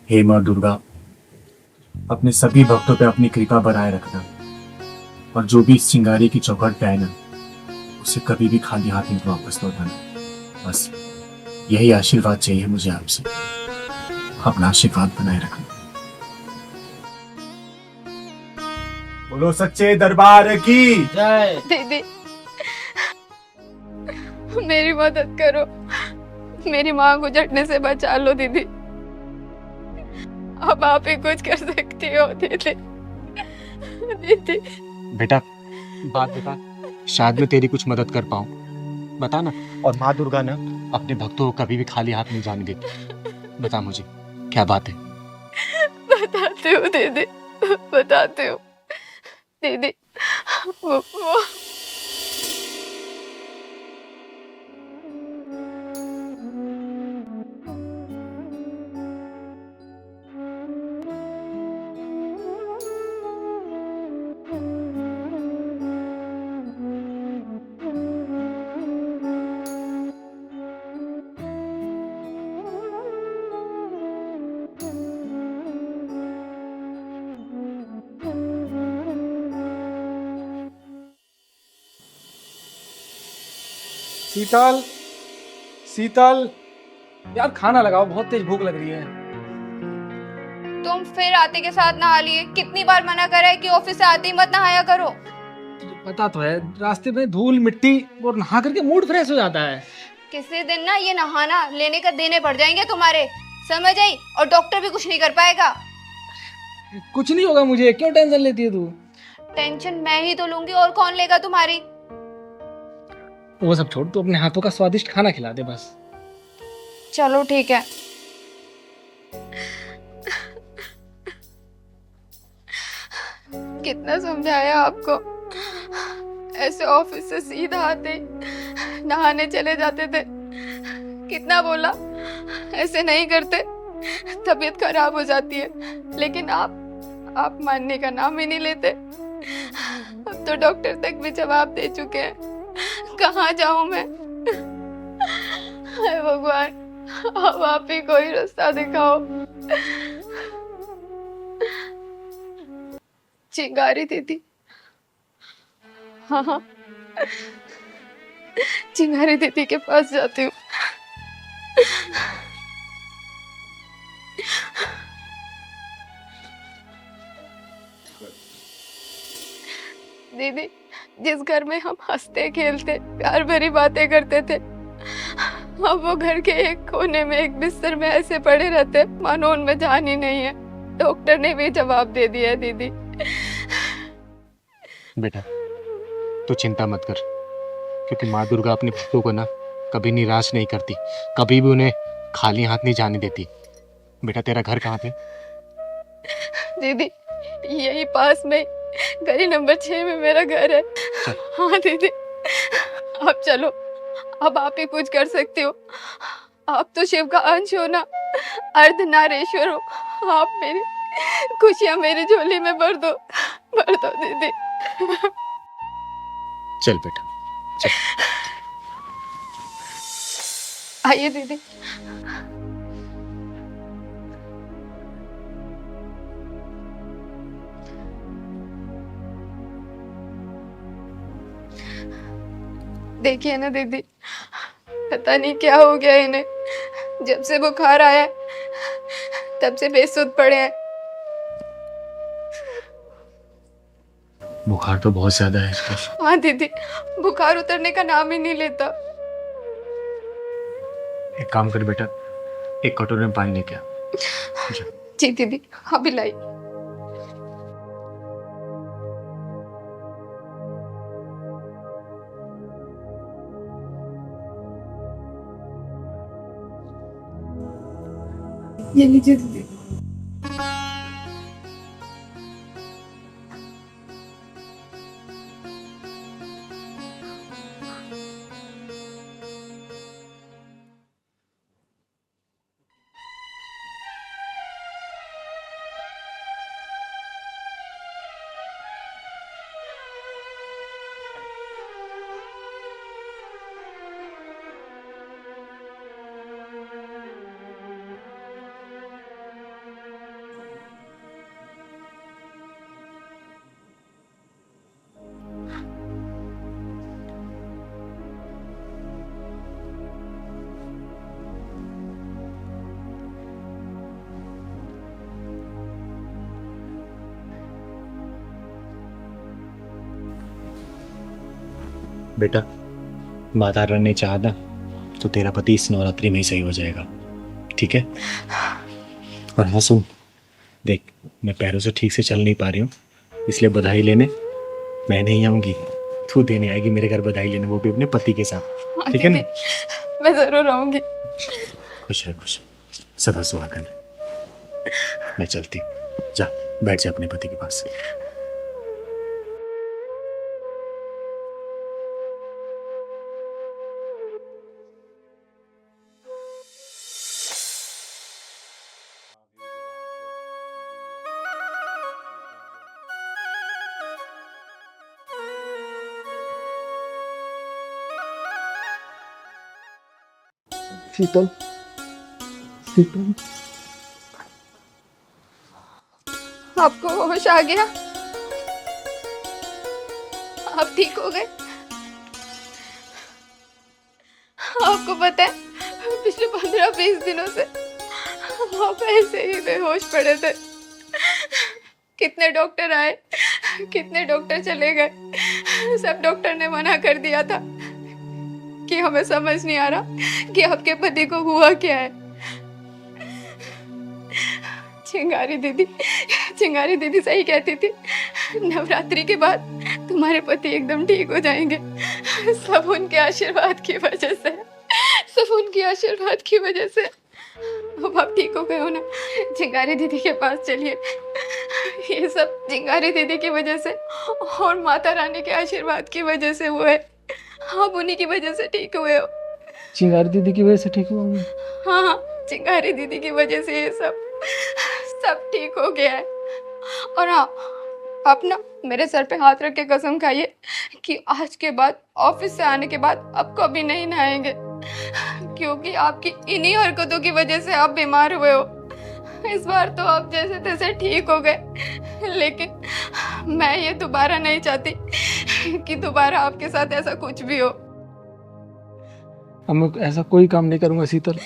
हे माँ दुर्गा, अपने सभी भक्तों पे अपनी कृपा बनाए रखना, और जो भी इस चिंगारी की चौखट पे आए ना, उसे कभी भी खाली हाथ नहीं वापस लौटाना। बस यही आशीर्वाद चाहिए मुझे आपसे। अपना आशीर्वाद बनाए रखना। बोलो सच्चे दरबार की। जय। दीदी, मेरी मदद करो, मेरी माँ को झटने से बचा लो दीदी। अब आप ही कुछ कर सकती हो दीदी। दीदी, बेटा, बात बता, शायद मैं तेरी कुछ मदद कर पाऊं। बता ना। और माँ दुर्गा ना अपने भक्तों को कभी भी खाली हाथ नहीं जाने देती। बता मुझे, क्या बात है? बताती हूँ दीदी, बताती हूँ दीदी। वो शीतल, शीतल, यार खाना लगाओ, बहुत तेज भूख लग रही है। तुम फिर आते के साथ नहा लिए। कितनी बार मना करा है कि ऑफिस से आते ही मत नहाया करो। तुझे पता तो है, रास्ते में धूल मिट्टी और नहा करके मूड फ्रेश हो जाता है। किसी दिन ना ये नहाना लेने का देने पड़ जाएंगे तुम्हारे, समझ आई? और डॉक्टर भी कुछ नहीं कर पाएगा। कुछ नहीं होगा मुझे, क्यों टेंशन लेती है तू? टेंशन मैं ही तो लूंगी, और कौन लेगा तुम्हारी? वो सब छोड़, तू अपने हाथों का स्वादिष्ट खाना खिला दे बस। चलो ठीक है। कितना समझाया आपको, ऐसे ऑफिस से सीधा आते नहाने चले जाते थे। कितना बोला ऐसे नहीं करते, तबीयत खराब हो जाती है। लेकिन आप मानने का नाम ही नहीं लेते। अब तो डॉक्टर तक भी जवाब दे चुके हैं। कहाँ जाऊं मैं? हाय भगवान, अब आप ही कोई रास्ता दिखाओ। चिंगारी दीदी, हाँ हाँ, चिंगारी दीदी के पास जाती हूँ। दीदी, जिस घर में हम हंसते खेलते प्यार भरी बातें करते थे, अब वो घर के एक कोने में एक बिस्तर में ऐसे पड़े रहते मानो उनमें जान ही नहीं है। डॉक्टर ने भी जवाब दे दिया है दीदी। बेटा, तू चिंता मत कर, क्योंकि माँ दुर्गा अपने भक्तों को ना कभी निराश नहीं करती, कभी भी उन्हें खाली हाथ नहीं जाने देती। बेटा, तेरा घर कहाँ पे? दीदी, यही पास में गली नंबर 6 में मेरा घर है। चल। हाँ दीदी, अब चलो, अब आप ही कुछ कर सकते हो। आप तो शिव का अंश हो ना, अर्धनारेश्वर हो। आप मेरी खुशियां मेरी झोली में भर दो, भर दो दीदी। चल बेटा, चल। आइए दीदी। देखिए ना दीदी, पता नहीं क्या हो गया इन्हें। जब से बुखार आया है, तब से बेसुध पड़े हैं। बुखार तो बहुत ज्यादा है इसको। हाँ दीदी, बुखार उतरने का नाम ही नहीं लेता। एक काम कर बेटा, एक कटोरे में पानी लेके आ। जा। जी दीदी, अभी लाई। ये लीजिए दीदी। बेटा, माता रानी ने चाहा ना तो तेरा पति इस नवरात्रि में ही सही हो जाएगा, ठीक है? और हाँ सुन, देख मैं पैरों से ठीक से चल नहीं पा रही हूँ, इसलिए बधाई लेने मैं नहीं आऊंगी, तू देने आएगी मेरे घर बधाई लेने, वो भी अपने पति के साथ, ठीक है ना? मैं जरूर आऊंगी। खुश रह, खुश, सदा सुहागन। मैं चलती हूँ, जा बैठ जा अपने पति के पास। शीतल, शीतल, आपको होश आ गया? आप ठीक हो गए? आपको पता है पिछले 15-20 दिनों से आप ऐसे ही बेहोश पड़े थे। कितने डॉक्टर आए, कितने डॉक्टर चले गए, सब डॉक्टर ने मना कर दिया था कि हमें समझ नहीं आ रहा कि आपके पति को हुआ क्या है। चिंगारी दीदी सही कहती थी, नवरात्रि के बाद तुम्हारे पति एकदम ठीक हो जाएंगे। सब उनके आशीर्वाद की वजह से, सब उनके आशीर्वाद की वजह से। अब आप ठीक हो गए हो ना? चिंगारी दीदी के पास चलिए। ये सब चिंगारी दीदी की वजह से और माता रानी के आशीर्वाद की वजह से हुआ है। आप उन्हीं की वजह से ठीक हुए हो। चिंगारी दीदी की वजह से ठीक हुआ मैं? हाँ, चिंगारी दीदी की वजह से ये सब ठीक हो गया है। और हाँ, आप ना मेरे सर पे हाथ रख के कसम खाइए कि आज के बाद, ऑफिस से आने के बाद अब कभी नहीं नहाएंगे, क्योंकि आपकी इन्हीं हरकतों की वजह से आप बीमार हुए हो। इस बार तो आप जैसे तैसे ठीक हो गए, लेकिन मैं ये दोबारा नहीं चाहती कि दोबारा आपके साथ ऐसा कुछ भी हो। अब मैं ऐसा कोई काम नहीं करूंगा शीतल।